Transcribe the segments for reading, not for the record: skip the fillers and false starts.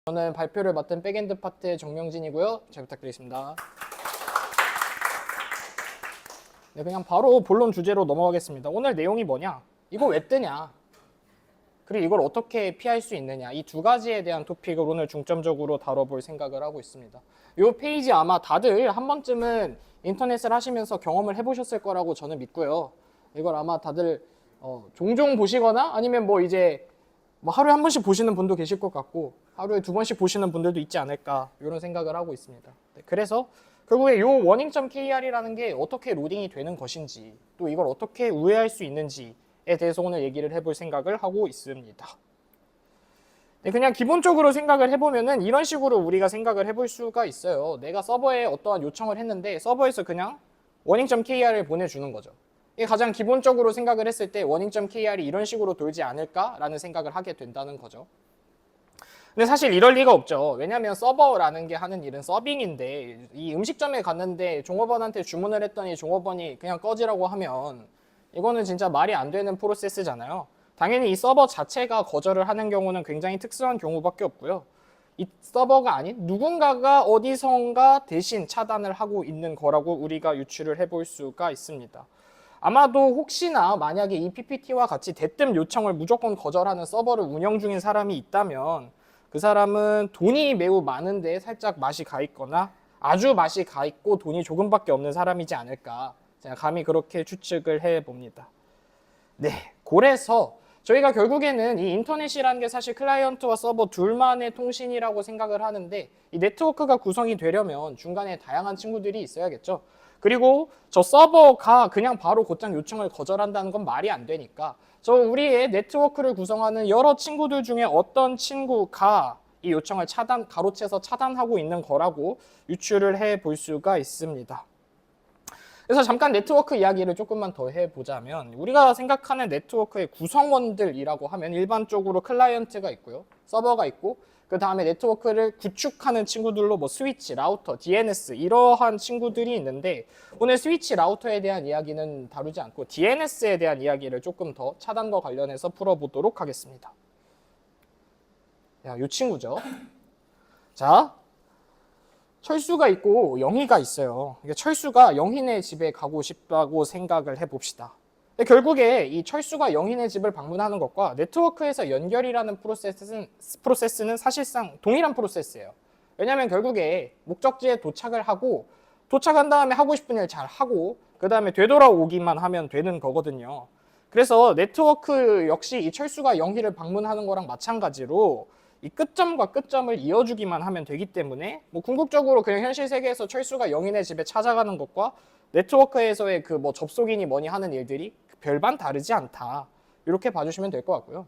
저는 발표를 맡은 백엔드 파트의 정명진이고요. 잘 부탁드리겠습니다. 네, 그냥 바로 본론 주제로 넘어가겠습니다. 오늘 내용이 뭐냐? 이거 왜 뜨냐? 그리고 이걸 어떻게 피할 수 있느냐? 이 두 가지에 대한 토픽을 오늘 중점적으로 다뤄볼 생각을 하고 있습니다. 이 페이지 아마 다들 한 번쯤은 인터넷을 하시면서 경험을 해보셨을 거라고 저는 믿고요. 이걸 아마 다들 종종 보시거나 아니면 뭐 이제 하루에 한 번씩 보시는 분도 계실 것 같고 하루에 두 번씩 보시는 분들도 있지 않을까 이런 생각을 하고 있습니다. 네, 그래서 결국에 이 warning.kr이라는 게 어떻게 로딩이 되는 것인지 또 이걸 어떻게 우회할 수 있는지에 대해서 오늘 얘기를 해볼 생각을 하고 있습니다. 네, 그냥 기본적으로 생각을 해보면은 이런 식으로 우리가 생각을 해볼 수가 있어요. 내가 서버에 어떠한 요청을 했는데 서버에서 그냥 warning.kr을 보내주는 거죠. 이게 가장 기본적으로 생각을 했을 때 warning.kr이 이런 식으로 돌지 않을까라는 생각을 하게 된다는 거죠. 근데 사실 이럴 리가 없죠. 왜냐하면 서버라는 게 하는 일은 서빙인데 이 음식점에 갔는데 종업원한테 주문을 했더니 종업원이 그냥 꺼지라고 하면 이거는 진짜 말이 안 되는 프로세스잖아요. 당연히 이 서버 자체가 거절을 하는 경우는 굉장히 특수한 경우밖에 없고요. 이 서버가 아닌 누군가가 어디선가 대신 차단을 하고 있는 거라고 우리가 유추를 해볼 수가 있습니다. 아마도 혹시나 만약에 이 PPT와 같이 대뜸 요청을 무조건 거절하는 서버를 운영 중인 사람이 있다면 그 사람은 돈이 매우 많은데 살짝 맛이 가 있거나 아주 맛이 가 있고 돈이 조금밖에 없는 사람이지 않을까 제가 감히 그렇게 추측을 해봅니다. 네, 그래서 저희가 결국에는 이 인터넷이라는 게 사실 클라이언트와 서버 둘만의 통신이라고 생각을 하는데 이 네트워크가 구성이 되려면 중간에 다양한 친구들이 있어야겠죠. 그리고 저 서버가 그냥 바로 곧장 요청을 거절한다는 건 말이 안 되니까 저 우리의 네트워크를 구성하는 여러 친구들 중에 어떤 친구가 이 요청을 가로채서 차단하고 있는 거라고 유추를 해볼 수가 있습니다. 그래서 잠깐 네트워크 이야기를 조금만 더 해보자면 우리가 생각하는 네트워크의 구성원들이라고 하면 일반적으로 클라이언트가 있고요. 서버가 있고 그 다음에 네트워크를 구축하는 친구들로 뭐 스위치, 라우터, DNS 이러한 친구들이 있는데 오늘 스위치, 라우터에 대한 이야기는 다루지 않고 DNS에 대한 이야기를 조금 더 차단과 관련해서 풀어보도록 하겠습니다. 이 친구죠. 자, 철수가 있고 영희가 있어요. 철수가 영희네 집에 가고 싶다고 생각을 해봅시다. 근데 결국에 이 철수가 영희네 집을 방문하는 것과 네트워크에서 연결이라는 프로세스는 사실상 동일한 프로세스예요. 왜냐하면 결국에 목적지에 도착을 하고 도착한 다음에 하고 싶은 일 잘 하고 그 다음에 되돌아오기만 하면 되는 거거든요. 그래서 네트워크 역시 이 철수가 영희를 방문하는 거랑 마찬가지로 이 끝점과 끝점을 이어주기만 하면 되기 때문에 뭐 궁극적으로 그냥 현실 세계에서 철수가 영희네 집에 찾아가는 것과 네트워크에서의 그 뭐 접속이니 뭐니 하는 일들이 별반 다르지 않다. 이렇게 봐주시면 될 것 같고요.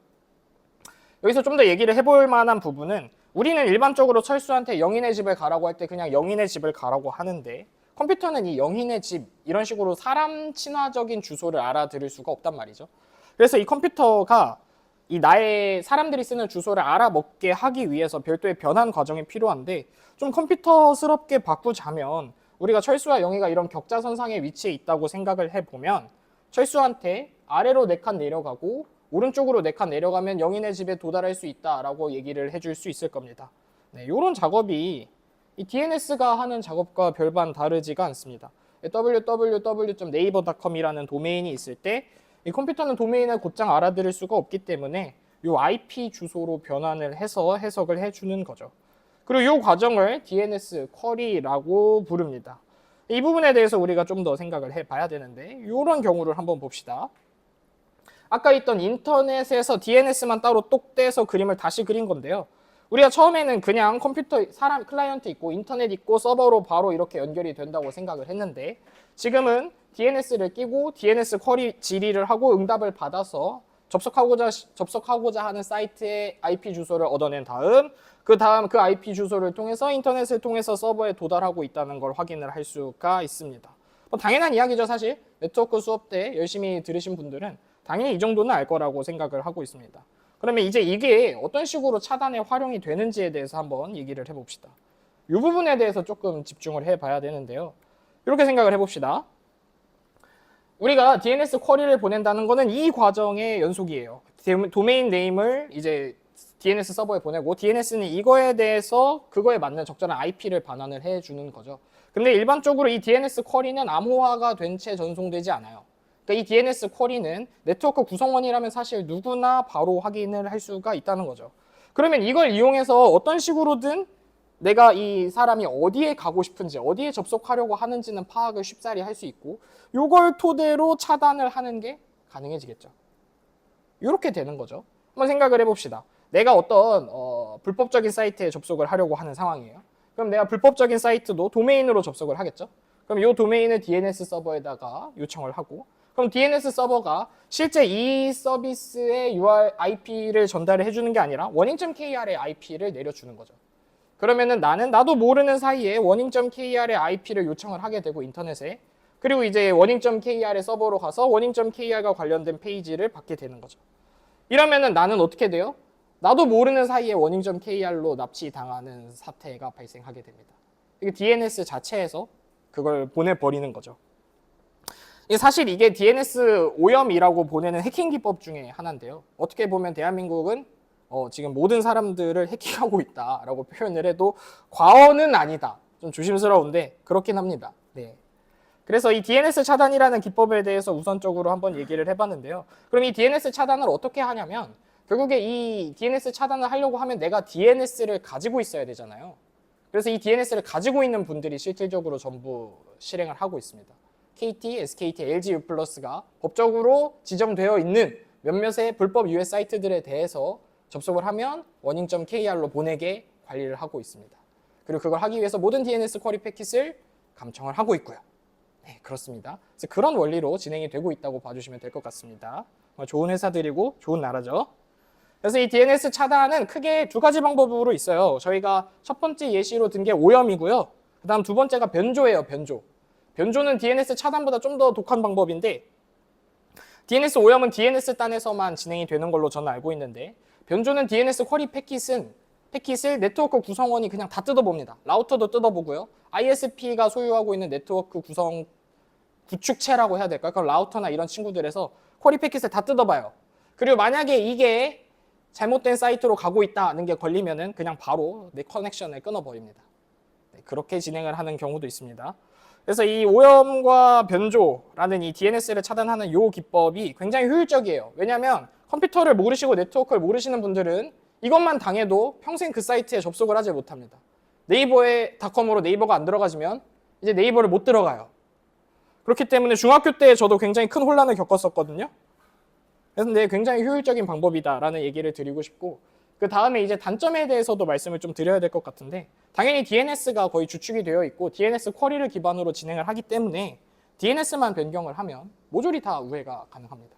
여기서 좀 더 얘기를 해볼 만한 부분은 우리는 일반적으로 철수한테 영희네 집을 가라고 할 때 그냥 영희네 집을 가라고 하는데 컴퓨터는 이 영희네 집 이런 식으로 사람 친화적인 주소를 알아들을 수가 없단 말이죠. 그래서 이 컴퓨터가 이 나의 사람들이 쓰는 주소를 알아먹게 하기 위해서 별도의 변환 과정이 필요한데 좀 컴퓨터스럽게 바꾸자면 우리가 철수와 영희가 이런 격자선상의 위치에 있다고 생각을 해보면 철수한테 아래로 4칸 내려가고 오른쪽으로 4칸 내려가면 영희네 집에 도달할 수 있다라고 얘기를 해줄 수 있을 겁니다. 네, 이런 작업이 이 DNS가 하는 작업과 별반 다르지가 않습니다. www.naver.com이라는 도메인이 있을 때 이 컴퓨터는 도메인을 곧장 알아들을 수가 없기 때문에 이 IP 주소로 변환을 해서 해석을 해주는 거죠. 그리고 이 과정을 DNS 쿼리라고 부릅니다. 이 부분에 대해서 우리가 좀 더 생각을 해봐야 되는데 이런 경우를 한번 봅시다. 아까 있던 인터넷에서 DNS만 따로 똑 떼서 그림을 다시 그린 건데요. 우리가 처음에는 그냥 컴퓨터 사람 클라이언트 있고 인터넷 있고 서버로 바로 이렇게 연결이 된다고 생각을 했는데 지금은 DNS를 끼고 DNS 쿼리 질의를 하고 응답을 받아서 접속하고자 하는 사이트의 IP 주소를 얻어낸 다음 그 IP 주소를 통해서 인터넷을 통해서 서버에 도달하고 있다는 걸 확인을 할 수가 있습니다. 뭐 당연한 이야기죠. 사실 네트워크 수업 때 열심히 들으신 분들은 당연히 이 정도는 알 거라고 생각을 하고 있습니다. 그러면 이제 이게 어떤 식으로 차단에 활용이 되는지에 대해서 한번 얘기를 해봅시다. 이 부분에 대해서 조금 집중을 해봐야 되는데요. 이렇게 생각을 해봅시다. 우리가 DNS 쿼리를 보낸다는 것은 이 과정의 연속이에요. 도메인 네임을 이제 DNS 서버에 보내고 DNS는 이거에 대해서 그거에 맞는 적절한 IP를 반환을 해주는 거죠. 근데 일반적으로 이 DNS 쿼리는 암호화가 된 채 전송되지 않아요. 그러니까 이 DNS 쿼리는 네트워크 구성원이라면 사실 누구나 바로 확인을 할 수가 있다는 거죠. 그러면 이걸 이용해서 어떤 식으로든 내가 이 사람이 어디에 가고 싶은지, 어디에 접속하려고 하는지는 파악을 쉽사리 할 수 있고, 이걸 토대로 차단을 하는 게 가능해지겠죠. 이렇게 되는 거죠. 한번 생각을 해봅시다. 내가 어떤 불법적인 사이트에 접속을 하려고 하는 상황이에요. 그럼 내가 불법적인 사이트도 도메인으로 접속을 하겠죠. 그럼 이 도메인을 DNS 서버에다가 요청을 하고, 그럼 DNS 서버가 실제 이 서비스의 URL IP를 전달을 해주는 게 아니라 warning.kr의 IP를 내려주는 거죠. 그러면은 나도 모르는 사이에 warning.kr의 IP를 요청을 하게 되고 인터넷에, 그리고 이제 warning.kr의 서버로 가서 warning.kr과 관련된 페이지를 받게 되는 거죠. 이러면은 나는 어떻게 돼요? 나도 모르는 사이에 warning.kr로 납치당하는 사태가 발생하게 됩니다. 이게 DNS 자체에서 그걸 보내버리는 거죠. 사실 이게 DNS 오염이라고 보내는 해킹 기법 중에 하나인데요. 어떻게 보면 대한민국은 지금 모든 사람들을 해킹하고 있다라고 표현을 해도 과언은 아니다. 좀 조심스러운데 그렇긴 합니다. 네. 그래서 이 DNS 차단이라는 기법에 대해서 우선적으로 한번 얘기를 해봤는데요. 그럼 이 DNS 차단을 어떻게 하냐면 결국에 이 DNS 차단을 하려고 하면 내가 DNS를 가지고 있어야 되잖아요. 그래서 이 DNS를 가지고 있는 분들이 실질적으로 전부 실행을 하고 있습니다. KT, SKT, LG U+가 법적으로 지정되어 있는 몇몇의 불법 US 사이트들에 대해서 접속을 하면 warning.kr로 보내게 관리를 하고 있습니다. 그리고 그걸 하기 위해서 모든 DNS 쿼리 패킷을 감청을 하고 있고요. 네, 그렇습니다. 그래서 그런 원리로 진행이 되고 있다고 봐주시면 될 것 같습니다. 좋은 회사들이고 좋은 나라죠. 그래서 이 DNS 차단은 크게 두 가지 방법으로 있어요. 저희가 첫 번째 예시로 든 게 오염이고요. 그 다음 두 번째가 변조예요. 변조는 DNS 차단보다 좀 더 독한 방법인데 DNS 오염은 DNS 단에서만 진행이 되는 걸로 저는 알고 있는데 변조는 DNS 쿼리 패킷을 네트워크 구성원이 그냥 다 뜯어봅니다. 라우터도 뜯어보고요. ISP가 소유하고 있는 네트워크 구축체라고 해야 될까요? 그럼 라우터나 이런 친구들에서 쿼리 패킷을 다 뜯어봐요. 그리고 만약에 이게 잘못된 사이트로 가고 있다는 게 걸리면은 그냥 바로 내 커넥션을 끊어버립니다. 네, 그렇게 진행을 하는 경우도 있습니다. 그래서 이 오염과 변조라는 이 DNS를 차단하는 이 기법이 굉장히 효율적이에요. 왜냐하면 컴퓨터를 모르시고 네트워크를 모르시는 분들은 이것만 당해도 평생 그 사이트에 접속을 하지 못합니다. 네이버에 닷컴으로 네이버가 안 들어가지면 이제 네이버를 못 들어가요. 그렇기 때문에 중학교 때 저도 굉장히 큰 혼란을 겪었었거든요. 그런데 굉장히 효율적인 방법이다라는 얘기를 드리고 싶고 그 다음에 이제 단점에 대해서도 말씀을 좀 드려야 될 것 같은데 당연히 DNS가 거의 주축이 되어 있고 DNS 쿼리를 기반으로 진행을 하기 때문에 DNS만 변경을 하면 모조리 다 우회가 가능합니다.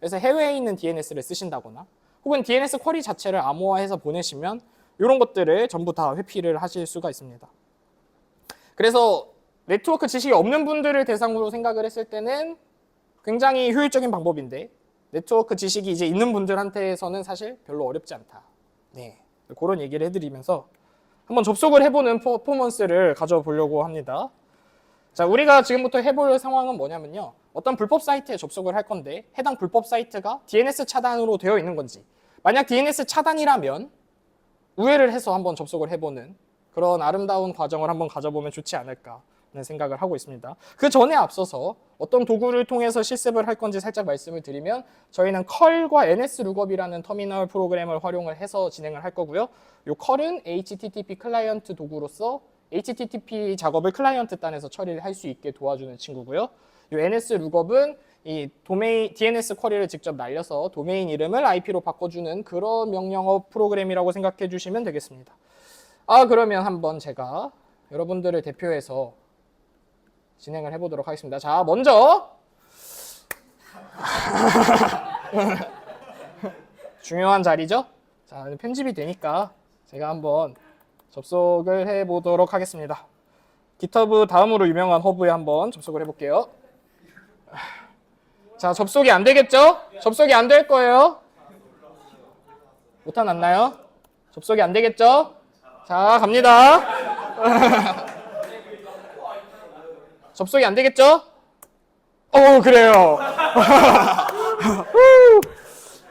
그래서 해외에 있는 DNS를 쓰신다거나 혹은 DNS 쿼리 자체를 암호화해서 보내시면 이런 것들을 전부 다 회피를 하실 수가 있습니다. 그래서 네트워크 지식이 없는 분들을 대상으로 생각을 했을 때는 굉장히 효율적인 방법인데 네트워크 지식이 이제 있는 분들한테서는 사실 별로 어렵지 않다. 네, 그런 얘기를 해드리면서 한번 접속을 해보는 퍼포먼스를 가져보려고 합니다. 자, 우리가 지금부터 해볼 상황은 뭐냐면요. 어떤 불법 사이트에 접속을 할 건데 해당 불법 사이트가 DNS 차단으로 되어 있는 건지 만약 DNS 차단이라면 우회를 해서 한번 접속을 해보는 그런 아름다운 과정을 한번 가져보면 좋지 않을까 하는 생각을 하고 있습니다. 그 전에 앞서서 어떤 도구를 통해서 실습을 할 건지 살짝 말씀을 드리면 저희는 curl과 NSLookup이라는 터미널 프로그램을 활용을 해서 진행을 할 거고요. 이 curl은 HTTP 클라이언트 도구로서 HTTP 작업을 클라이언트 단에서 처리를 할 수 있게 도와주는 친구고요. 이 NSLookup은 이 DNS 쿼리를 직접 날려서 도메인 이름을 IP로 바꿔주는 그런 명령어 프로그램이라고 생각해 주시면 되겠습니다. 그러면 한번 제가 여러분들을 대표해서 진행을 해보도록 하겠습니다. 자, 먼저 중요한 자리죠? 자, 편집이 되니까 제가 한번 접속을 해보도록 하겠습니다. GitHub 다음으로 유명한 허브에 한번 접속을 해볼게요. 자, 접속이 안 되겠죠? 접속이 안 될 거예요. 오타 났나요? 접속이 안 되겠죠? 자, 갑니다. 접속이 안 되겠죠? 그래요.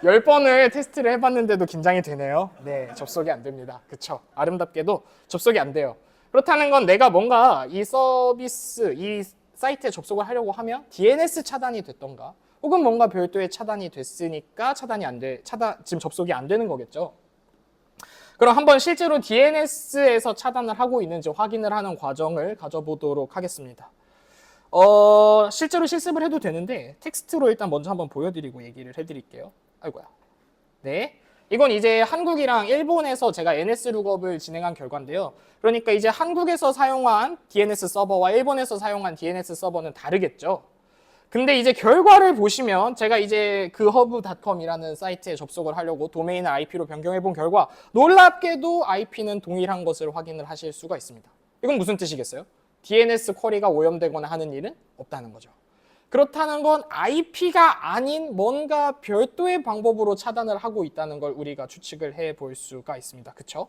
10번을 테스트를 해봤는데도 긴장이 되네요. 네, 접속이 안 됩니다. 그쵸? 아름답게도 접속이 안 돼요. 그렇다는 건 내가 뭔가 이 서비스, 이 사이트에 접속을 하려고 하면 DNS 차단이 됐던가 혹은 뭔가 별도의 차단이 됐으니까 지금 접속이 안 되는 거겠죠. 그럼 한번 실제로 DNS에서 차단을 하고 있는지 확인을 하는 과정을 가져보도록 하겠습니다. 실제로 실습을 해도 되는데 텍스트로 일단 먼저 한번 보여드리고 얘기를 해드릴게요. 아이고야. 네. 이건 이제 한국이랑 일본에서 제가 NS 룩업을 진행한 결과인데요. 그러니까 이제 한국에서 사용한 DNS 서버와 일본에서 사용한 DNS 서버는 다르겠죠. 근데 이제 결과를 보시면 제가 이제 그 hub.com이라는 사이트에 접속을 하려고 도메인을 IP로 변경해 본 결과 놀랍게도 IP는 동일한 것을 확인을 하실 수가 있습니다. 이건 무슨 뜻이겠어요? DNS 쿼리가 오염되거나 하는 일은 없다는 거죠. 그렇다는 건 IP가 아닌 뭔가 별도의 방법으로 차단을 하고 있다는 걸 우리가 추측을 해볼 수가 있습니다. 그쵸?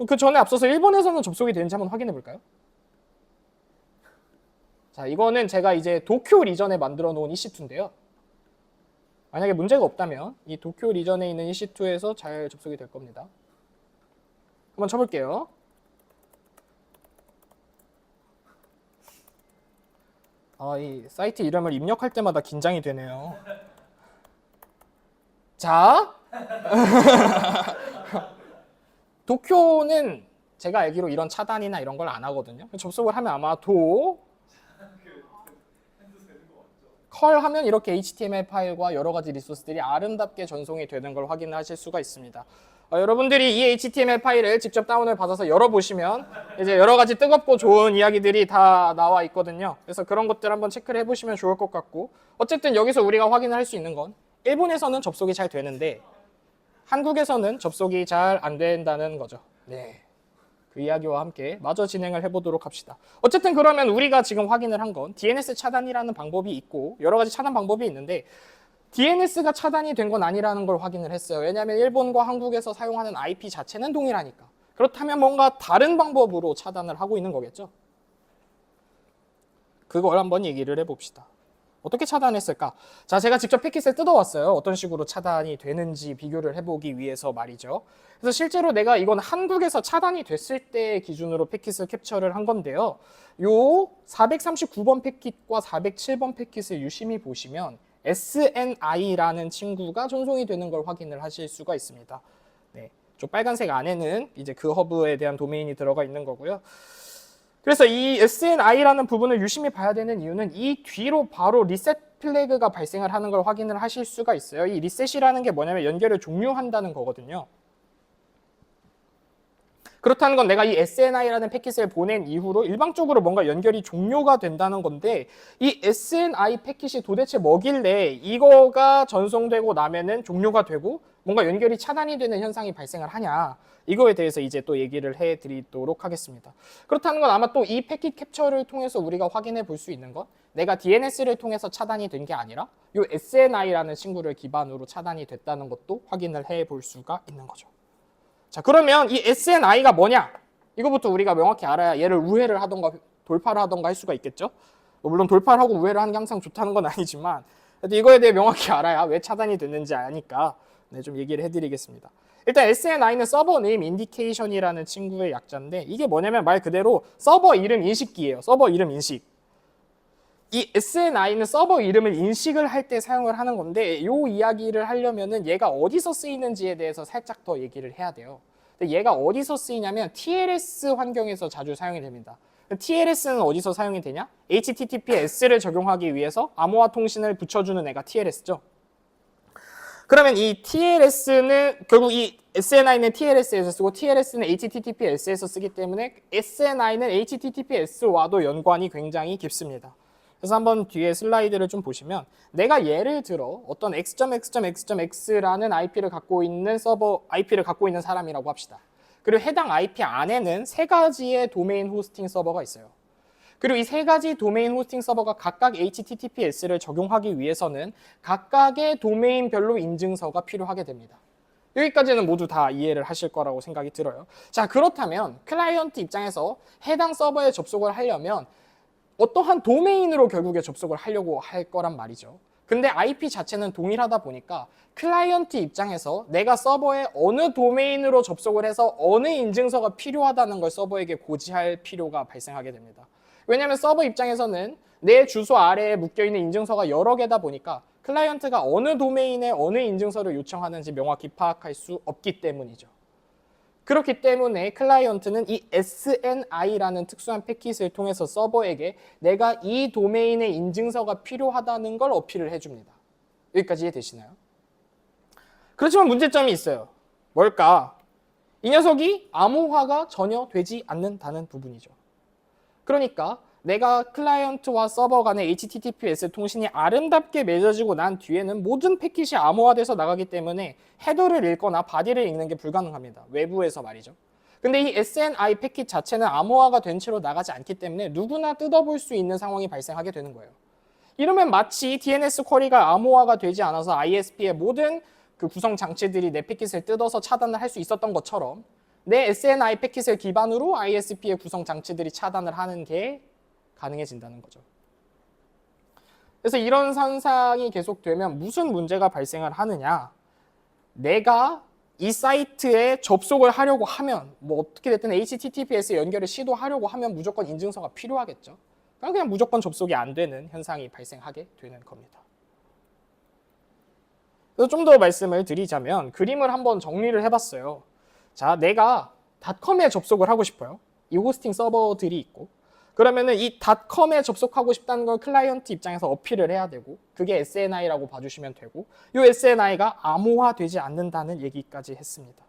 그 전에 앞서서 일본에서는 접속이 되는지 한번 확인해 볼까요? 자, 이거는 제가 이제 도쿄 리전에 만들어 놓은 EC2인데요. 만약에 문제가 없다면 이 도쿄 리전에 있는 EC2에서 잘 접속이 될 겁니다. 한번 쳐볼게요. 이 사이트 이름을 입력할 때마다 긴장이 되네요. 자, 도쿄는 제가 알기로 이런 차단이나 이런 걸 안 하거든요. 접속을 하면 아마 컬 하면 이렇게 HTML 파일과 여러 가지 리소스들이 아름답게 전송이 되는 걸 확인하실 수가 있습니다. 여러분들이 이 HTML 파일을 직접 다운을 받아서 열어보시면 이제 여러 가지 뜨겁고 좋은 이야기들이 다 나와 있거든요. 그래서 그런 것들 한번 체크를 해보시면 좋을 것 같고, 어쨌든 여기서 우리가 확인을 할 수 있는 건 일본에서는 접속이 잘 되는데 한국에서는 접속이 잘 안 된다는 거죠. 네. 그 이야기와 함께 마저 진행을 해보도록 합시다. 어쨌든 그러면 우리가 지금 확인을 한 건 DNS 차단이라는 방법이 있고 여러 가지 차단 방법이 있는데 DNS가 차단이 된 건 아니라는 걸 확인을 했어요. 왜냐하면 일본과 한국에서 사용하는 IP 자체는 동일하니까. 그렇다면 뭔가 다른 방법으로 차단을 하고 있는 거겠죠. 그걸 한번 얘기를 해봅시다. 어떻게 차단했을까? 자, 제가 직접 패킷을 뜯어왔어요. 어떤 식으로 차단이 되는지 비교를 해보기 위해서 말이죠. 그래서 실제로 내가 이건 한국에서 차단이 됐을 때 기준으로 패킷을 캡처를 한 건데요. 요 439번 패킷과 407번 패킷을 유심히 보시면 SNI라는 친구가 전송이 되는 걸 확인을 하실 수가 있습니다. 네, 저 빨간색 안에는 이제 그 허브에 대한 도메인이 들어가 있는 거고요. 그래서 이 SNI라는 부분을 유심히 봐야 되는 이유는 이 뒤로 바로 리셋 플래그가 발생을 하는 걸 확인을 하실 수가 있어요. 이 리셋이라는 게 뭐냐면 연결을 종료한다는 거거든요. 그렇다는 건 내가 이 SNI라는 패킷을 보낸 이후로 일방적으로 뭔가 연결이 종료가 된다는 건데 이 SNI 패킷이 도대체 뭐길래 이거가 전송되고 나면은 종료가 되고 뭔가 연결이 차단이 되는 현상이 발생을 하냐, 이거에 대해서 이제 또 얘기를 해드리도록 하겠습니다. 그렇다는 건 아마 또 이 패킷 캡처를 통해서 우리가 확인해 볼 수 있는 건 내가 DNS를 통해서 차단이 된 게 아니라 이 SNI라는 친구를 기반으로 차단이 됐다는 것도 확인을 해 볼 수가 있는 거죠. 자, 그러면 이 SNI가 뭐냐? 이거부터 우리가 명확히 알아야 얘를 우회를 하던가 돌파를 하던가 할 수가 있겠죠? 물론 돌파를 하고 우회를 하는 게 항상 좋다는 건 아니지만 이거에 대해 명확히 알아야 왜 차단이 됐는지 아니까 좀 얘기를 해드리겠습니다. 일단 SNI는 서버 네임 인디케이션이라는 친구의 약자인데 이게 뭐냐면 말 그대로 서버 이름 인식기예요. 서버 이름 인식. 이 SNI는 서버 이름을 인식을 할 때 사용을 하는 건데 이 이야기를 하려면은 얘가 어디서 쓰이는지에 대해서 살짝 더 얘기를 해야 돼요. 근데 얘가 어디서 쓰이냐면 TLS 환경에서 자주 사용이 됩니다. TLS는 어디서 사용이 되냐? HTTPS를 적용하기 위해서 암호화 통신을 붙여주는 애가 TLS죠. 그러면 이 TLS는 결국 이 SNI는 TLS에서 쓰고 TLS는 HTTPS에서 쓰기 때문에 SNI는 HTTPS와도 연관이 굉장히 깊습니다. 그래서 한번 뒤에 슬라이드를 좀 보시면 내가 예를 들어 어떤 x.x.x.x라는 IP를 갖고 있는 IP를 갖고 있는 사람이라고 합시다. 그리고 해당 IP 안에는 세 가지의 도메인 호스팅 서버가 있어요. 그리고 이 세 가지 도메인 호스팅 서버가 각각 HTTPS를 적용하기 위해서는 각각의 도메인별로 인증서가 필요하게 됩니다. 여기까지는 모두 다 이해를 하실 거라고 생각이 들어요. 자, 그렇다면 클라이언트 입장에서 해당 서버에 접속을 하려면 어떠한 도메인으로 결국에 접속을 하려고 할 거란 말이죠. 근데 IP 자체는 동일하다 보니까 클라이언트 입장에서 내가 서버에 어느 도메인으로 접속을 해서 어느 인증서가 필요하다는 걸 서버에게 고지할 필요가 발생하게 됩니다. 왜냐하면 서버 입장에서는 내 주소 아래에 묶여있는 인증서가 여러 개다 보니까 클라이언트가 어느 도메인에 어느 인증서를 요청하는지 명확히 파악할 수 없기 때문이죠. 그렇기 때문에 클라이언트는 이 SNI라는 특수한 패킷을 통해서 서버에게 내가 이 도메인의 인증서가 필요하다는 걸 어필을 해줍니다. 여기까지 이해되시나요? 그렇지만 문제점이 있어요. 뭘까? 이 녀석이 암호화가 전혀 되지 않는다는 부분이죠. 그러니까 내가 클라이언트와 서버 간의 HTTPS 통신이 아름답게 맺어지고 난 뒤에는 모든 패킷이 암호화돼서 나가기 때문에 헤더를 읽거나 바디를 읽는 게 불가능합니다. 외부에서 말이죠. 근데 이 SNI 패킷 자체는 암호화가 된 채로 나가지 않기 때문에 누구나 뜯어볼 수 있는 상황이 발생하게 되는 거예요. 이러면 마치 DNS 쿼리가 암호화가 되지 않아서 ISP의 모든 그 구성 장치들이 내 패킷을 뜯어서 차단을 할 수 있었던 것처럼 내 SNI 패킷을 기반으로 ISP의 구성 장치들이 차단을 하는 게 가능해진다는 거죠. 그래서 이런 현상이 계속되면 무슨 문제가 발생을 하느냐? 내가 이 사이트에 접속을 하려고 하면 뭐 어떻게 됐든 HTTPS 연결을 시도하려고 하면 무조건 인증서가 필요하겠죠. 그냥 무조건 접속이 안 되는 현상이 발생하게 되는 겁니다. 그래서 좀 더 말씀을 드리자면 그림을 한번 정리를 해봤어요. 자, 내가 닷컴에 접속을 하고 싶어요. 이 호스팅 서버들이 있고 그러면은 이 닷컴에 접속하고 싶다는 걸 클라이언트 입장에서 어필을 해야 되고 그게 SNI라고 봐주시면 되고 이 SNI가 암호화되지 않는다는 얘기까지 했습니다.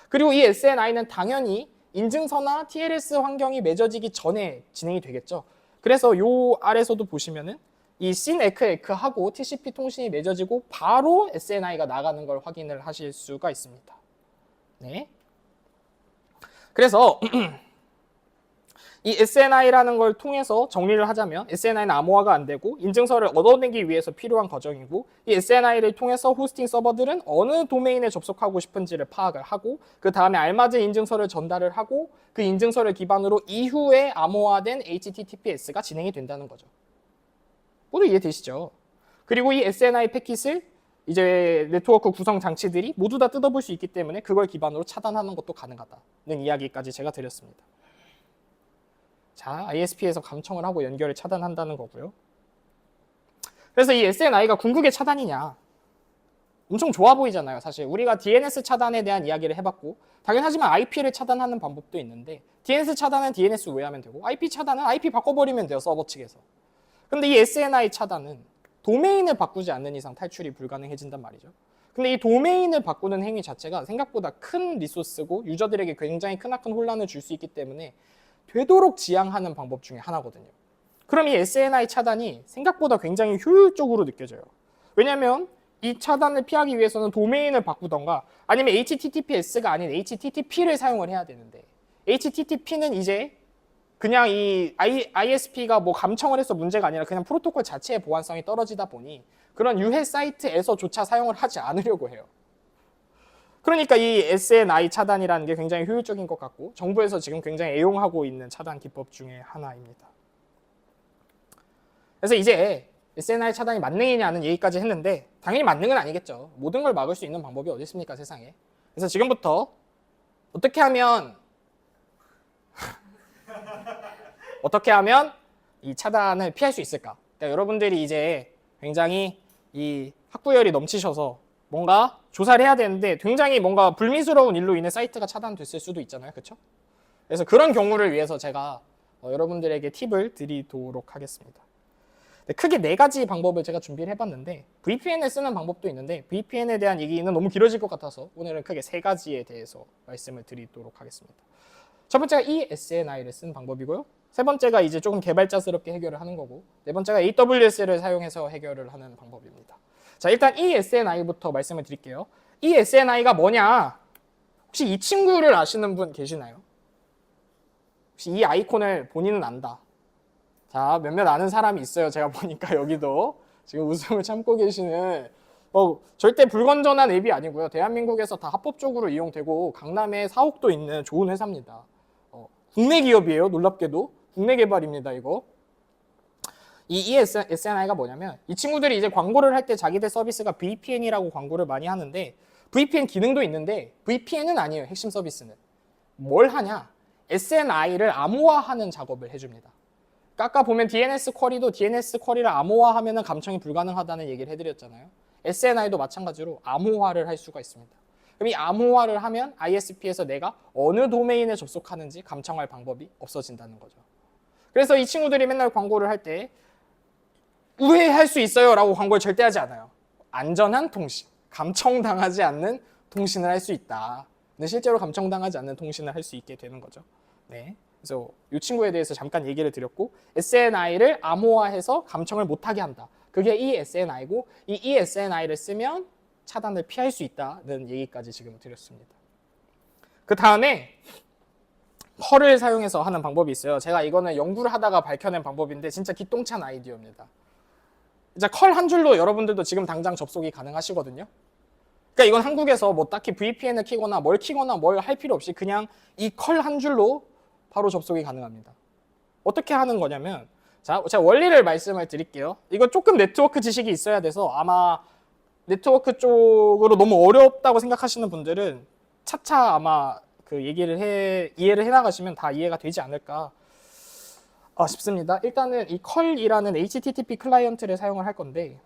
그리고 이 SNI는 당연히 인증서나 TLS 환경이 맺어지기 전에 진행이 되겠죠. 그래서 요 아래서도 보시면은 이 SYN-ECK-ECK하고 TCP 통신이 맺어지고 바로 SNI가 나가는 걸 확인을 하실 수가 있습니다. 네. 그래서 이 SNI라는 걸 통해서 정리를 하자면 SNI는 암호화가 안 되고 인증서를 얻어내기 위해서 필요한 과정이고 이 SNI를 통해서 호스팅 서버들은 어느 도메인에 접속하고 싶은지를 파악을 하고 그 다음에 알맞은 인증서를 전달을 하고 그 인증서를 기반으로 이후에 암호화된 HTTPS가 진행이 된다는 거죠. 모두 이해되시죠? 그리고 이 SNI 패킷을 이제 네트워크 구성 장치들이 모두 다 뜯어볼 수 있기 때문에 그걸 기반으로 차단하는 것도 가능하다는 이야기까지 제가 드렸습니다. 자, ISP에서 감청을 하고 연결을 차단한다는 거고요. 그래서 이 SNI가 궁극의 차단이냐? 엄청 좋아 보이잖아요. 사실 우리가 DNS 차단에 대한 이야기를 해봤고 당연하지만 IP를 차단하는 방법도 있는데 DNS 차단은 DNS 우회하면 되고 IP 차단은 IP 바꿔버리면 돼요. 서버 측에서. 근데 이 SNI 차단은 도메인을 바꾸지 않는 이상 탈출이 불가능해진단 말이죠. 근데 이 도메인을 바꾸는 행위 자체가 생각보다 큰 리소스고 유저들에게 굉장히 크나큰 혼란을 줄 수 있기 때문에 되도록 지양하는 방법 중에 하나거든요. 그럼 이 SNI 차단이 생각보다 굉장히 효율적으로 느껴져요. 왜냐하면 이 차단을 피하기 위해서는 도메인을 바꾸던가 아니면 HTTPS가 아닌 HTTP를 사용을 해야 되는데 HTTP는 이제 그냥 이 ISP가 뭐 감청을 해서 문제가 아니라 그냥 프로토콜 자체의 보안성이 떨어지다 보니 그런 유해 사이트에서조차 사용을 하지 않으려고 해요. 그러니까 이 SNI 차단이라는 게 굉장히 효율적인 것 같고 정부에서 지금 굉장히 애용하고 있는 차단 기법 중에 하나입니다. 그래서 이제 SNI 차단이 만능이냐는 얘기까지 했는데 당연히 만능은 아니겠죠. 모든 걸 막을 수 있는 방법이 어디 있습니까, 세상에. 그래서 지금부터 어떻게 하면 이 차단을 피할 수 있을까? 그러니까 여러분들이 이제 굉장히 이 학구열이 넘치셔서 뭔가 조사를 해야 되는데 굉장히 뭔가 불미스러운 일로 인해 사이트가 차단됐을 수도 있잖아요. 그렇죠? 그래서 그런 경우를 위해서 제가 여러분들에게 팁을 드리도록 하겠습니다. 크게 4가지 방법을 제가 준비를 해봤는데 VPN을 쓰는 방법도 있는데 VPN에 대한 얘기는 너무 길어질 것 같아서 오늘은 크게 3가지에 대해서 말씀을 드리도록 하겠습니다. 첫 번째가 ESNI를 쓰는 방법이고요. 세 번째가 이제 조금 개발자스럽게 해결을 하는 거고 네 번째가 AWS를 사용해서 해결을 하는 방법입니다. 자, 일단 ESNI부터 말씀을 드릴게요. ESNI가 뭐냐? 혹시 이 친구를 아시는 분 계시나요? 혹시 이 아이콘을 본인은 안다. 자, 몇몇 아는 사람이 있어요. 제가 보니까 여기도 지금 웃음을 참고 계시는 절대 불건전한 앱이 아니고요. 대한민국에서 다 합법적으로 이용되고 강남에 사옥도 있는 좋은 회사입니다. 국내 기업이에요. 놀랍게도 국내 개발입니다. 이거 이 SNI가 뭐냐면 이 친구들이 이제 광고를 할 때 자기들 서비스가 VPN이라고 광고를 많이 하는데 VPN 기능도 있는데 VPN은 아니에요. 핵심 서비스는. 뭘 하냐? SNI를 암호화하는 작업을 해줍니다. 아까 보면 DNS 쿼리도 DNS 쿼리를 암호화하면 감청이 불가능하다는 얘기를 해드렸잖아요. SNI도 마찬가지로 암호화를 할 수가 있습니다. 그럼 이 암호화를 하면 ISP에서 내가 어느 도메인에 접속하는지 감청할 방법이 없어진다는 거죠. 그래서 이 친구들이 맨날 광고를 할 때 우회할 수 있어요 라고 광고를 절대 하지 않아요. 안전한 통신, 감청당하지 않는 통신을 할 수 있다. 실제로 감청당하지 않는 통신을 할 수 있게 되는 거죠. 네. 그래서 이 친구에 대해서 잠깐 얘기를 드렸고 SNI를 암호화해서 감청을 못하게 한다. 그게 이 SNI고 이 SNI를 쓰면 차단을 피할 수 있다는 얘기까지 지금 드렸습니다. 그 다음에 컬을 사용해서 하는 방법이 있어요. 제가 이거는 연구를 하다가 밝혀낸 방법인데 진짜 기똥찬 아이디어입니다. 이제 컬 한 줄로 여러분들도 지금 당장 접속이 가능하시거든요. 그러니까 이건 한국에서 뭐 딱히 VPN을 키거나 뭘 할 필요 없이 그냥 이 컬 한 줄로 바로 접속이 가능합니다. 어떻게 하는 거냐면 자, 제가 원리를 말씀을 드릴게요. 이거 조금 네트워크 지식이 있어야 돼서 아마 네트워크 쪽으로 너무 어렵다고 생각하시는 분들은 차차 아마 그 이해를 해나가시면 다 이해가 되지 않을까 싶습니다. 일단은 이 컬이라는 HTTP 클라이언트를 사용을 할 건데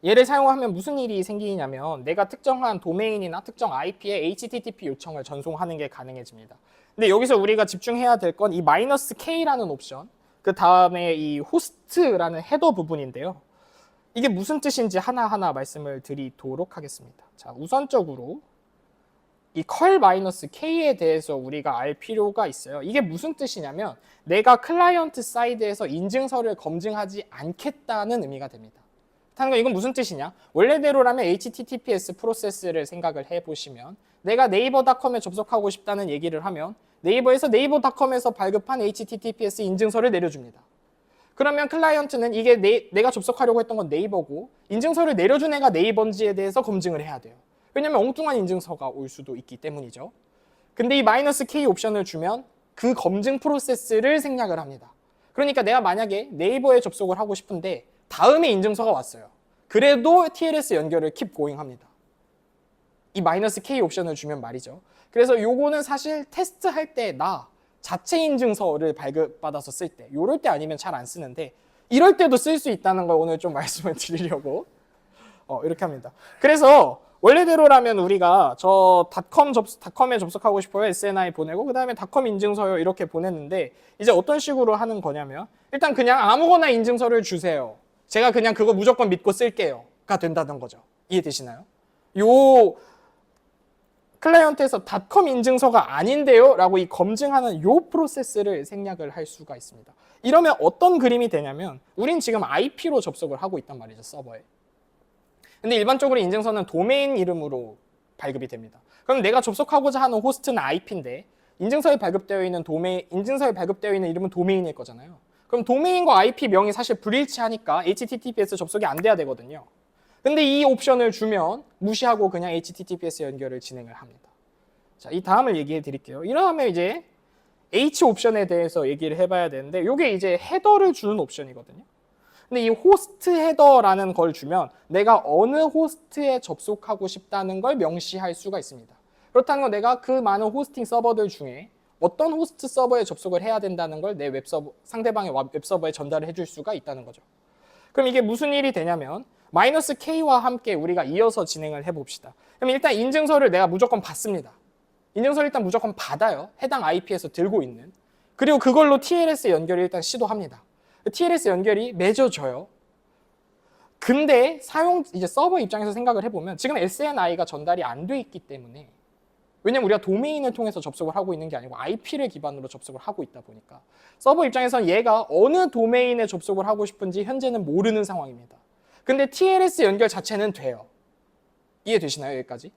얘를 사용하면 무슨 일이 생기냐면 내가 특정한 도메인이나 특정 IP에 HTTP 요청을 전송하는 게 가능해집니다. 근데 여기서 우리가 집중해야 될 건 이 -K라는 옵션, 그 다음에 이 호스트라는 헤더 부분인데요. 이게 무슨 뜻인지 하나하나 말씀을 드리도록 하겠습니다. 자, 우선적으로 이 컬-K에 대해서 우리가 알 필요가 있어요. 이게 무슨 뜻이냐면 내가 클라이언트 사이드에서 인증서를 검증하지 않겠다는 의미가 됩니다. 이건 무슨 뜻이냐? 원래대로라면 HTTPS 프로세스를 생각을 해보시면 내가 네이버닷컴에 접속하고 싶다는 얘기를 하면 네이버에서 네이버닷컴에서 발급한 HTTPS 인증서를 내려줍니다. 그러면 클라이언트는 이게 내가 접속하려고 했던 건 네이버고 인증서를 내려준 애가 네이버인지에 대해서 검증을 해야 돼요. 왜냐면 엉뚱한 인증서가 올 수도 있기 때문이죠. 근데 이 -K 옵션을 주면 그 검증 프로세스를 생략을 합니다. 그러니까 내가 만약에 네이버에 접속을 하고 싶은데 다음에 인증서가 왔어요. 그래도 TLS 연결을 keep going 합니다. 이 -K 옵션을 주면 말이죠. 그래서 요거는 사실 테스트할 때 나 자체 인증서를 발급받아서 쓸 때 요럴 때 아니면 잘 안 쓰는데 이럴 때도 쓸 수 있다는 걸 오늘 좀 말씀을 드리려고 이렇게 합니다. 그래서 원래대로라면 우리가 저 닷컴에 접속하고 싶어요. SNI 보내고 그 다음에 닷컴 인증서요 이렇게 보냈는데 이제 어떤 식으로 하는 거냐면 일단 그냥 아무거나 인증서를 주세요. 제가 그냥 그거 무조건 믿고 쓸게요가 된다는 거죠. 이해되시나요? 요 클라이언트에서 닷컴 인증서가 아닌데요 라고 이 검증하는 요 프로세스를 생략을 할 수가 있습니다. 이러면 어떤 그림이 되냐면 우린 지금 IP로 접속을 하고 있단 말이죠. 서버에. 근데 일반적으로 인증서는 도메인 이름으로 발급이 됩니다. 그럼 내가 접속하고자 하는 호스트는 IP인데 인증서에 발급되어 있는 이름은 도메인일 거잖아요. 그럼 도메인과 IP 명이 사실 불일치하니까 HTTPS 접속이 안 돼야 되거든요. 근데 이 옵션을 주면 무시하고 그냥 HTTPS 연결을 진행을 합니다. 자, 이 다음을 얘기해 드릴게요. 이러면 이제 H 옵션에 대해서 얘기를 해봐야 되는데 이게 이제 헤더를 주는 옵션이거든요. 근데 이 호스트 헤더라는 걸 주면 내가 어느 호스트에 접속하고 싶다는 걸 명시할 수가 있습니다. 그렇다는 건 내가 그 많은 호스팅 서버들 중에 어떤 호스트 서버에 접속을 해야 된다는 걸 내 웹서버, 상대방의 웹서버에 전달을 해줄 수가 있다는 거죠. 그럼 이게 무슨 일이 되냐면 -K와 함께 우리가 이어서 진행을 해봅시다. 그럼 일단 인증서를 내가 무조건 받습니다. 인증서를 일단 무조건 받아요. 해당 IP에서 들고 있는. 그리고 그걸로 TLS 연결을 일단 시도합니다. TLS 연결이 맺어져요. 근데 이제 서버 입장에서 생각을 해보면 지금 SNI가 전달이 안 돼 있기 때문에 왜냐면 우리가 도메인을 통해서 접속을 하고 있는 게 아니고 IP를 기반으로 접속을 하고 있다 보니까 서버 입장에서는 얘가 어느 도메인에 접속을 하고 싶은지 현재는 모르는 상황입니다. 근데 TLS 연결 자체는 돼요. 이해되시나요? 여기까지?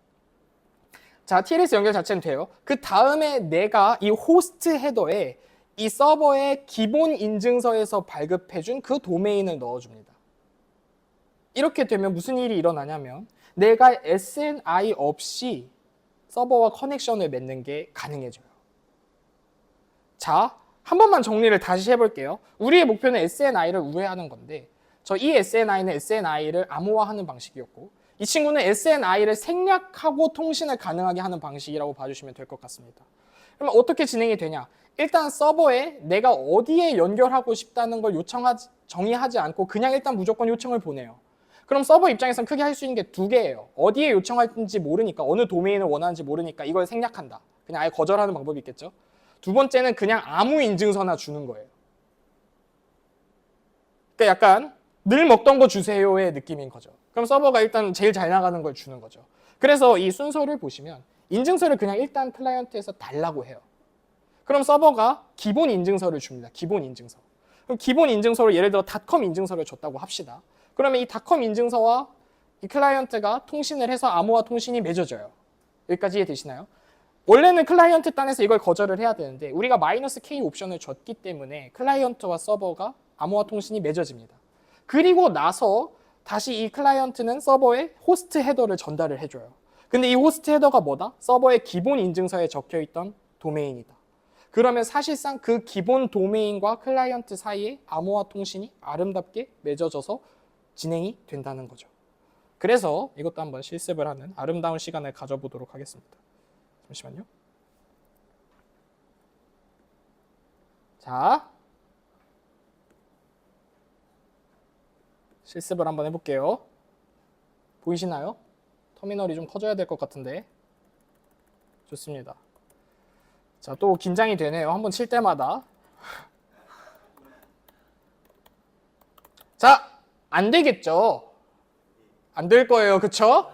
자, TLS 연결 자체는 돼요. 그 다음에 내가 이 호스트 헤더에 이 서버의 기본 인증서에서 발급해준 그 도메인을 넣어줍니다. 이렇게 되면 무슨 일이 일어나냐면 내가 SNI 없이 서버와 커넥션을 맺는 게 가능해져요. 자, 한 번만 정리를 다시 해볼게요. 우리의 목표는 SNI를 우회하는 건데 이 SNI는 SNI를 암호화하는 방식이었고 이 친구는 SNI를 생략하고 통신을 가능하게 하는 방식이라고 봐주시면 될 것 같습니다. 그러면 어떻게 진행이 되냐? 일단 서버에 내가 어디에 연결하고 싶다는 걸 정의하지 않고 그냥 일단 무조건 요청을 보내요. 그럼 서버 입장에서는 크게 할 수 있는 게 두 개예요. 어디에 요청할지 모르니까, 어느 도메인을 원하는지 모르니까 이걸 생략한다. 그냥 아예 거절하는 방법이 있겠죠. 두 번째는 그냥 아무 인증서나 주는 거예요. 그러니까 약간 늘 먹던 거 주세요의 느낌인 거죠. 그럼 서버가 일단 제일 잘 나가는 걸 주는 거죠. 그래서 이 순서를 보시면 인증서를 그냥 일단 클라이언트에서 달라고 해요. 그럼 서버가 기본 인증서를 줍니다. 기본 인증서. 그럼 기본 인증서를 예를 들어 닷컴 인증서를 줬다고 합시다. 그러면 이 닷컴 인증서와 이 클라이언트가 통신을 해서 암호화 통신이 맺어져요. 여기까지 이해되시나요? 원래는 클라이언트 단에서 이걸 거절을 해야 되는데 우리가 -K 옵션을 줬기 때문에 클라이언트와 서버가 암호화 통신이 맺어집니다. 그리고 나서 다시 이 클라이언트는 서버에 호스트 헤더를 전달을 해줘요. 근데 이 호스트 헤더가 뭐다? 서버의 기본 인증서에 적혀있던 도메인이다. 그러면 사실상 그 기본 도메인과 클라이언트 사이에 암호화 통신이 아름답게 맺어져서 진행이 된다는 거죠. 그래서 이것도 한번 실습을 하는 아름다운 시간을 가져보도록 하겠습니다. 잠시만요. 자, 실습을 한번 해볼게요. 보이시나요? 터미널이 좀 커져야 될 것 같은데. 좋습니다. 자, 또 긴장이 되네요. 한번 칠 때마다. 자, 안 되겠죠? 안 될 거예요. 그쵸?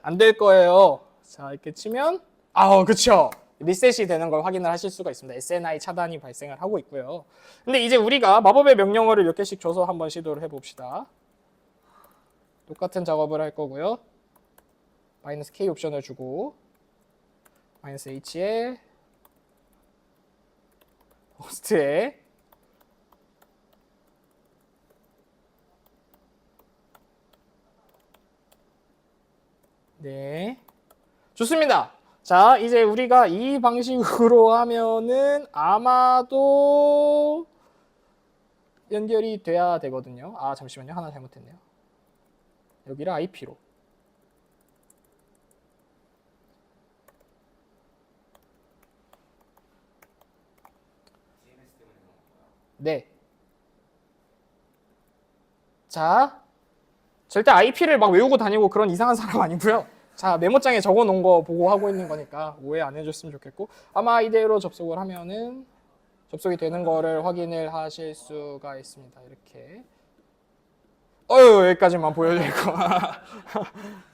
안 될 거예요. 자, 이렇게 치면 그쵸? 리셋이 되는 걸 확인을 하실 수가 있습니다. SNI 차단이 발생을 하고 있고요. 근데 이제 우리가 마법의 명령어를 몇 개씩 줘서 한번 시도를 해봅시다. 똑같은 작업을 할 거고요. -K 옵션을 주고 -H에 호스트에 네, 좋습니다. 자, 이제 우리가 이 방식으로 하면은 아마도 연결이 돼야 되거든요. 잠시만요. 하나 잘못했네요. 여기를 IP로. 네. 자, 절대 IP를 막 외우고 다니고 그런 이상한 사람 아니고요. 자, 메모장에 적어 놓은 거 보고 하고 있는 거니까 오해 안 해줬으면 좋겠고 아마 이대로 접속을 하면은 접속이 되는 거를 확인을 하실 수가 있습니다. 이렇게. 여기까지만 보여드리고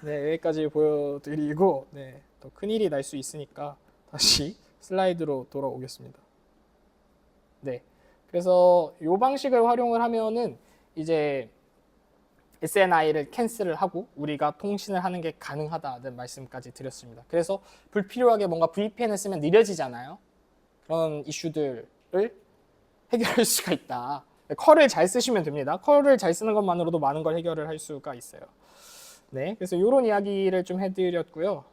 네, 여기까지 보여드리고 네, 더 큰일이 날 수 있으니까 다시 슬라이드로 돌아오겠습니다. 네, 그래서 이 방식을 활용을 하면은 이제 SNI를 캔슬을 하고 우리가 통신을 하는 게 가능하다는 말씀까지 드렸습니다. 그래서 불필요하게 뭔가 VPN을 쓰면 느려지잖아요. 그런 이슈들을 해결할 수가 있다. 컬을 잘 쓰시면 됩니다. 컬을 잘 쓰는 것만으로도 많은 걸 해결을 할 수가 있어요. 네, 그래서 이런 이야기를 좀 해드렸고요.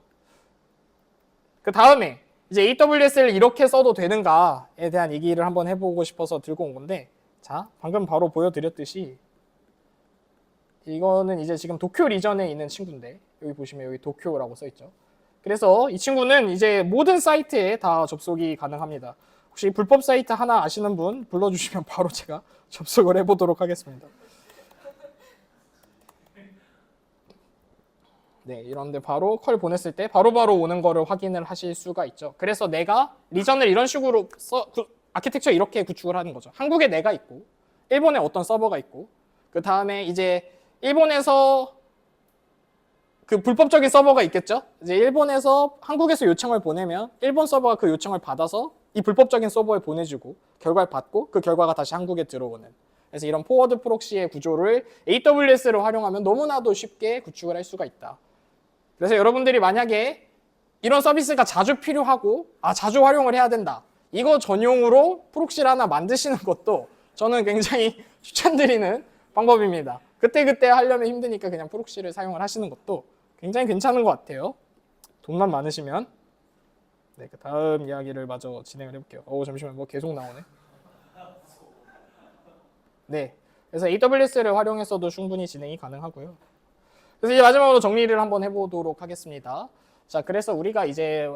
그 다음에 이제 AWS를 이렇게 써도 되는가에 대한 얘기를 한번 해보고 싶어서 들고 온 건데, 자, 방금 바로 보여드렸듯이 이거는 이제 지금 도쿄 리전에 있는 친구인데 여기 보시면 여기 도쿄라고 써 있죠. 그래서 이 친구는 이제 모든 사이트에 다 접속이 가능합니다. 혹시 불법 사이트 하나 아시는 분 불러주시면 바로 제가 접속을 해보도록 하겠습니다. 네, 이런데 바로 컬 보냈을 때 바로바로 오는 거를 확인을 하실 수가 있죠. 그래서 내가 리전을 이런 식으로 아키텍처 이렇게 구축을 하는 거죠. 한국에 내가 있고 일본에 어떤 서버가 있고 그 다음에 이제 일본에서 그 불법적인 서버가 있겠죠. 이제 일본에서 한국에서 요청을 보내면 일본 서버가 그 요청을 받아서 이 불법적인 서버에 보내주고 결과를 받고 그 결과가 다시 한국에 들어오는. 그래서 이런 포워드 프록시의 구조를 AWS를 활용하면 너무나도 쉽게 구축을 할 수가 있다. 그래서 여러분들이 만약에 이런 서비스가 자주 필요하고 자주 활용을 해야 된다. 이거 전용으로 프록시를 하나 만드시는 것도 저는 굉장히 추천드리는 방법입니다. 그때그때 하려면 힘드니까 그냥 프록시를 사용을 하시는 것도 굉장히 괜찮은 것 같아요. 돈만 많으시면. 네, 그 다음 이야기를 마저 진행을 해볼게요. 잠시만, 뭐 계속 나오네. 네, 그래서 AWS를 활용해서도 충분히 진행이 가능하고요. 그래서 이제 마지막으로 정리를 한번 해보도록 하겠습니다. 자, 그래서 우리가 이제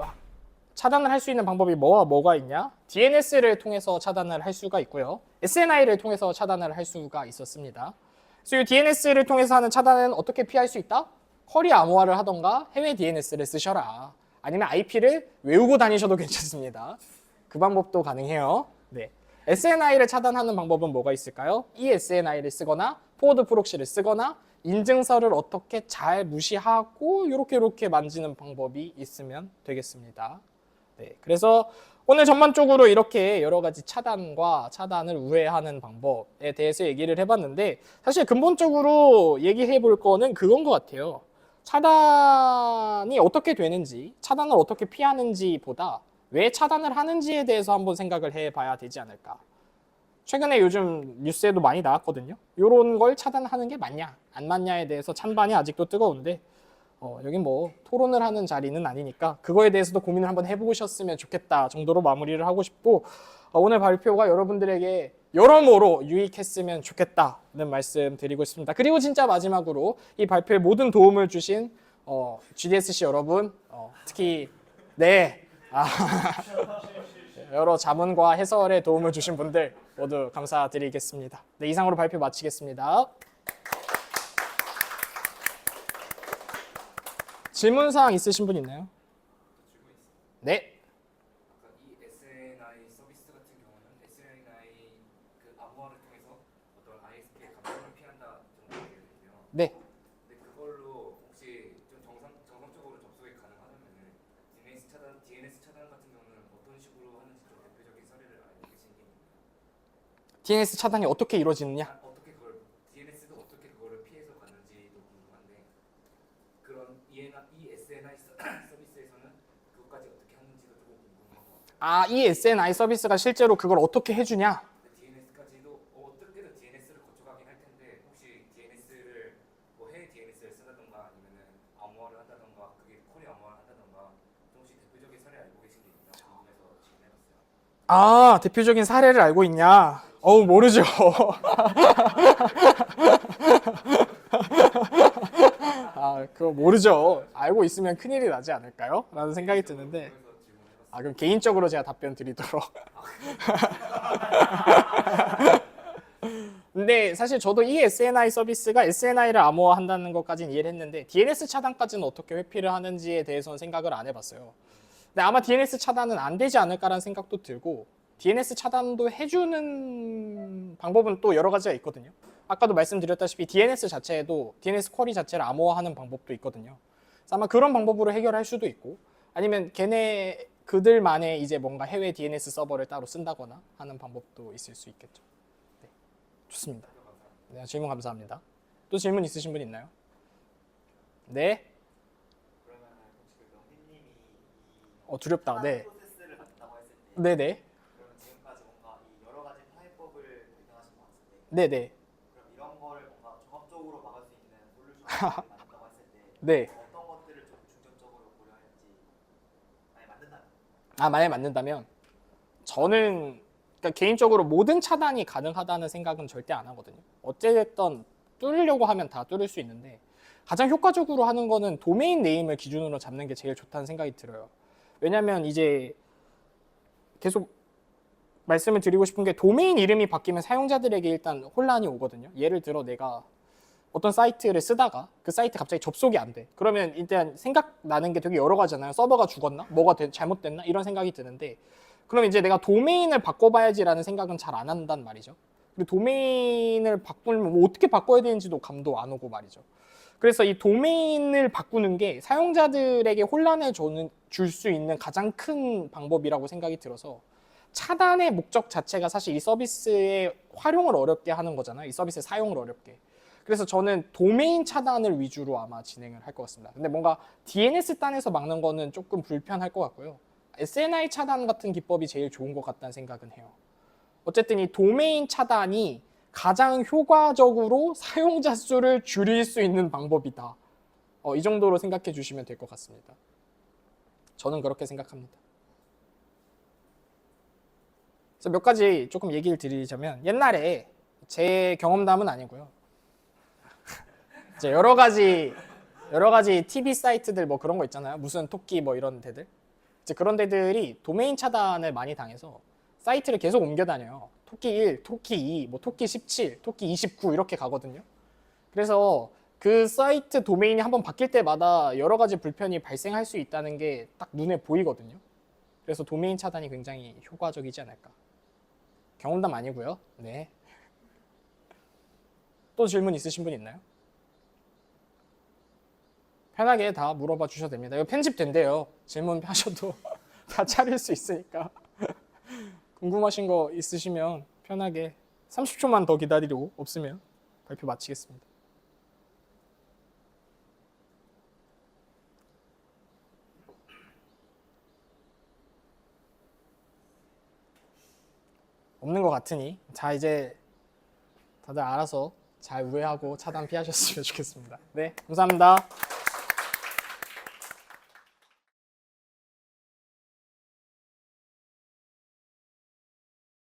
차단을 할 수 있는 방법이 뭐가 있냐? DNS를 통해서 차단을 할 수가 있고요. SNI를 통해서 차단을 할 수가 있었습니다. 그래서 이 DNS를 통해서 하는 차단은 어떻게 피할 수 있다? 쿼리 암호화를 하던가 해외 DNS를 쓰셔라. 아니면 IP를 외우고 다니셔도 괜찮습니다. 그 방법도 가능해요. 네. SNI를 차단하는 방법은 뭐가 있을까요? 이 SNI를 쓰거나 포워드 프록시를 쓰거나 인증서를 어떻게 잘 무시하고 이렇게 만지는 방법이 있으면 되겠습니다. 네, 그래서 오늘 전반적으로 이렇게 여러 가지 차단과 차단을 우회하는 방법에 대해서 얘기를 해봤는데 사실 근본적으로 얘기해 볼 거는 그건 것 같아요. 차단이 어떻게 되는지, 차단을 어떻게 피하는지보다 왜 차단을 하는지에 대해서 한번 생각을 해봐야 되지 않을까. 최근에 요즘 뉴스에도 많이 나왔거든요. 이런 걸 차단하는 게 맞냐, 안 맞냐에 대해서 찬반이 아직도 뜨거운데 여긴 뭐 토론을 하는 자리는 아니니까 그거에 대해서도 고민을 한번 해보셨으면 좋겠다 정도로 마무리를 하고 싶고 오늘 발표가 여러분들에게 여러모로 유익했으면 좋겠다는 말씀 드리고 싶습니다. 그리고 진짜 마지막으로 이 발표에 모든 도움을 주신 GDSC 여러분 특히 여러 자문과 해설에 도움을 주신 분들 모두 감사드리겠습니다. 네, 이상으로 발표 마치겠습니다. 질문사항 있으신 분 있나요? 네. 아까 이 SNI 서비스 같은 경우는 SNI 그 암호화를 통해서 어떤 ISP의 감정을 피한다 정도 얘기거든요. 네. 근데 그걸로 혹시 좀 정상적으로 접속이 가능하다면은 DNS 차단 같은 경우는 어떤 식으로 하는지 좀 대표적인 사례를 알고 계신지. DNS 차단이 어떻게 이루어지느냐? 어떻게 그걸 DNS도 어떻게 그거를 피해서 가는지도 궁금한데 그런 이 SNI 서비스에서는 그것까지 어떻게 하는지도 조금 궁금한 것 같아요. 이 SNI 서비스가 실제로 그걸 어떻게 해주냐? DNS까지도 어떻게든 DNS를 거쳐가긴 할 텐데 혹시 DNS를 뭐 해외 DNS를 쓰다던가 아니면은 암호화를 한다던가 그게 쿼리 암호화를 한다던가 좀 혹시 대표적인 사례 알고 계신 게 있나 궁금해서 질문해봤어요. 대표적인 사례를 알고 있냐? 모르죠. 그거 모르죠. 알고 있으면 큰일이 나지 않을까요? 라는 생각이 드는데 그래서 질문해봤어요. 그럼 개인적으로 제가 답변 드리도록. 근데 사실 저도 이 SNI 서비스가 SNI를 암호화한다는 것까지는 이해를 했는데 DNS 차단까지는 어떻게 회피를 하는지에 대해서는 생각을 안 해봤어요. 근데 아마 DNS 차단은 안 되지 않을까라는 생각도 들고 DNS 차단도 해주는 방법은 또 여러 가지가 있거든요. 아까도 말씀드렸다시피 DNS 자체에도 DNS 쿼리 자체를 암호화하는 방법도 있거든요. 그래서 아마 그런 방법으로 해결할 수도 있고 아니면 그들만의 이제 뭔가 해외 DNS 서버를 따로 쓴다거나 하는 방법도 있을 수 있겠죠. 네, 좋습니다. 네, 질문 감사합니다. 또 질문 있으신 분 있나요? 네. 그러면 혹시 그 명진님이 두렵다. 네. 프로세스를 만든다고 했을 때 네네. 그러면 지금까지 뭔가 이 여러 가지 파해법을 발견하신 것 같은데 네네. 그럼 이런 거를 뭔가 종합적으로 막을 수 있는 솔루션을 만든다고 했을 때 네. 어떤 것들을 좀 중점적으로 고려할지 만약에 만든다면 만약에 맞는다면 저는 그러니까 개인적으로 모든 차단이 가능하다는 생각은 절대 안 하거든요. 어찌됐든 뚫으려고 하면 다 뚫을 수 있는데 가장 효과적으로 하는 거는 도메인 네임을 기준으로 잡는 게 제일 좋다는 생각이 들어요. 왜냐면 이제 계속 말씀을 드리고 싶은 게 도메인 이름이 바뀌면 사용자들에게 일단 혼란이 오거든요. 예를 들어 내가 어떤 사이트를 쓰다가 그 사이트 갑자기 접속이 안 돼. 그러면 일단 생각나는 게 되게 여러 가지잖아요. 서버가 죽었나? 뭐가 잘못됐나? 이런 생각이 드는데 그럼 이제 내가 도메인을 바꿔봐야지라는 생각은 잘 안 한단 말이죠. 그리고 도메인을 바꾸면 뭐 어떻게 바꿔야 되는지도 감도 안 오고 말이죠. 그래서 이 도메인을 바꾸는 게 사용자들에게 혼란을 줄 수 있는 가장 큰 방법이라고 생각이 들어서 차단의 목적 자체가 사실 이 서비스의 활용을 어렵게 하는 거잖아요. 이 서비스의 사용을 어렵게. 그래서 저는 도메인 차단을 위주로 아마 진행을 할 것 같습니다. 근데 뭔가 DNS 단에서 막는 거는 조금 불편할 것 같고요. SNI 차단 같은 기법이 제일 좋은 것 같다는 생각은 해요. 어쨌든 이 도메인 차단이 가장 효과적으로 사용자 수를 줄일 수 있는 방법이다. 이 정도로 생각해 주시면 될 것 같습니다. 저는 그렇게 생각합니다. 그래서 몇 가지 조금 얘기를 드리자면 옛날에 제 경험담은 아니고요. 이제 여러 가지 TV 사이트들 뭐 그런 거 있잖아요. 무슨 토끼 뭐 이런 데들. 이제 그런 데들이 도메인 차단을 많이 당해서 사이트를 계속 옮겨 다녀요. 토끼 1, 토끼 2, 뭐 토끼 17, 토끼 29 이렇게 가거든요. 그래서 그 사이트 도메인이 한번 바뀔 때마다 여러 가지 불편이 발생할 수 있다는 게 딱 눈에 보이거든요. 그래서 도메인 차단이 굉장히 효과적이지 않을까. 경험담 아니고요. 네. 또 질문 있으신 분 있나요? 편하게 다 물어봐 주셔도 됩니다. 이거 편집된대요. 질문 하셔도 다 차릴 수 있으니까. 궁금하신 거 있으시면 편하게 30초만 더 기다리고 없으면 발표 마치겠습니다. 없는 것 같으니 자 이제 다들 알아서 잘 우회하고 차단 피하셨으면 좋겠습니다. 네, 감사합니다.